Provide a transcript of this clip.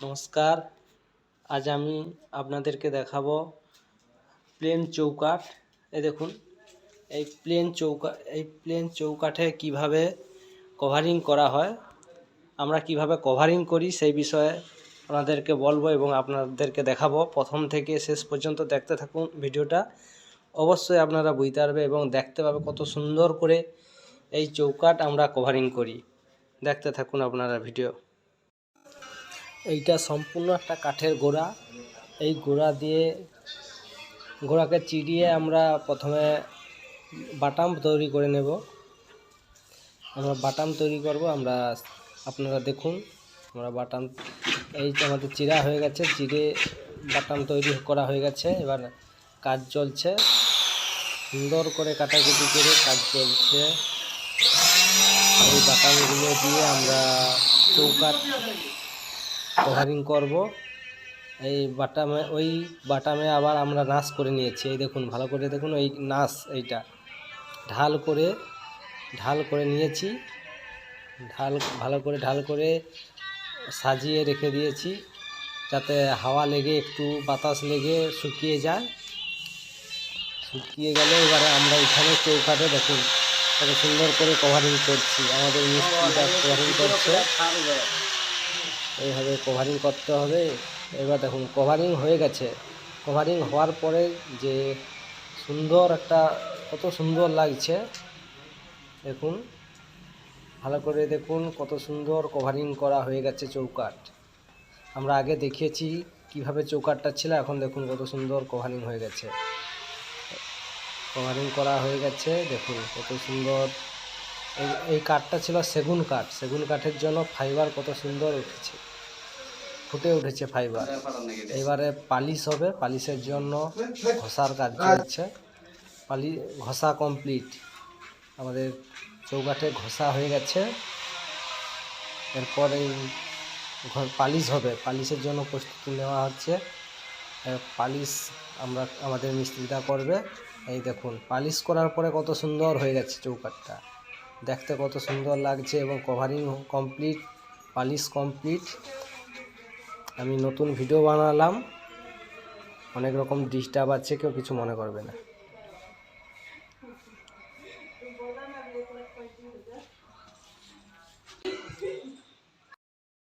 নমস্কার। আজ আমি আপনাদেরকে দেখাবো প্লেন চৌকাঠ। এই দেখুন, এই প্লেন চৌকাঠে কিভাবে কভারিং করা হয়, আমরা কিভাবে কভারিং করি সেই বিষয়ে আপনাদেরকে বলবো এবং আপনাদেরকে দেখাবো। প্রথম থেকে শেষ পর্যন্ত দেখতে থাকুন ভিডিওটা, অবশ্যই আপনারা বুঝতে পারবে এবং দেখতে পাবে কত সুন্দর করে এই চৌকাঠ আমরা কভারিং করি। দেখতে থাকুন আপনারা ভিডিও। এইটা সম্পূর্ণ একটা কাঠের গোড়া। এই গোড়াকে চিরিয়ে আমরা প্রথমে বাটাম তৈরি করে নেব। আমরা বাটাম তৈরি করব। আপনারা দেখুন, আমরা বাটাম এই আমাদের চিরা হয়ে গেছে, চিরে বাটাম তৈরি করা হয়ে গেছে। এবার কাজ চলছে, সুন্দর করে কাটাকুটি করে কাজ চলছে। এই বাটামগুলো দিয়ে আমরা চৌকাঠ কভারিং করব। এই বাটামে আবার আমরা নাশ করে নিয়েছি। এই দেখুন, ভালো করে দেখুন, এই নাশ এইটা ঢাল করে নিয়েছি। ঢাল করে সাজিয়ে রেখে দিয়েছি, যাতে হাওয়া লেগে একটু বাতাস লেগে শুকিয়ে যায়। শুকিয়ে গেলে এবারে আমরা এখানে চৌকাঠে দেখুন কত সুন্দর করে কভারিং করছি। আমাদের মিস্ত্রিটা কভারিং করছে, এইভাবে কভারিং করতে হবে। এবার দেখুন কভারিং হয়ে গেছে। কভারিং হওয়ার পরে যে সুন্দর একটা কত সুন্দর লাগছে দেখুন, ভালো করে দেখুন কত সুন্দর কভারিং করা হয়ে গেছে চৌকাঠ। আমরা আগে দেখিয়েছি কিভাবে চৌকাঠটা ছিল, এখন দেখুন কত সুন্দর কভারিং হয়ে গেছে। কভারিং করা হয়ে গেছে, দেখুন কত সুন্দর। এই কাঠটা ছিল সেগুন কাঠের জন্য ফাইবার কত সুন্দর ফুটে উঠেছে ফাইবার। এবারে পালিশ হবে, পালিশের জন্য ঘষার কাজ চলছে। ঘষা কমপ্লিট, আমাদের চৌকাঠে ঘষা হয়ে গেছে। এরপর এই পালিশ হবে, পালিশের জন্য প্রস্তুতি নেওয়া হচ্ছে। পালিশ আমাদের মিস্ত্রিটা করবে। এই দেখুন, পালিশ করার পরে কত সুন্দর হয়ে গেছে চৌকাঠটা, দেখতে কত সুন্দর লাগছে এবং কভারিং কমপ্লিট, পালিশ কমপ্লিট। আমি নতুন ভিডিও বানালাম, অনেক রকম ডিস্টার্ব আছে, কেউ কিছু মনে করবে না।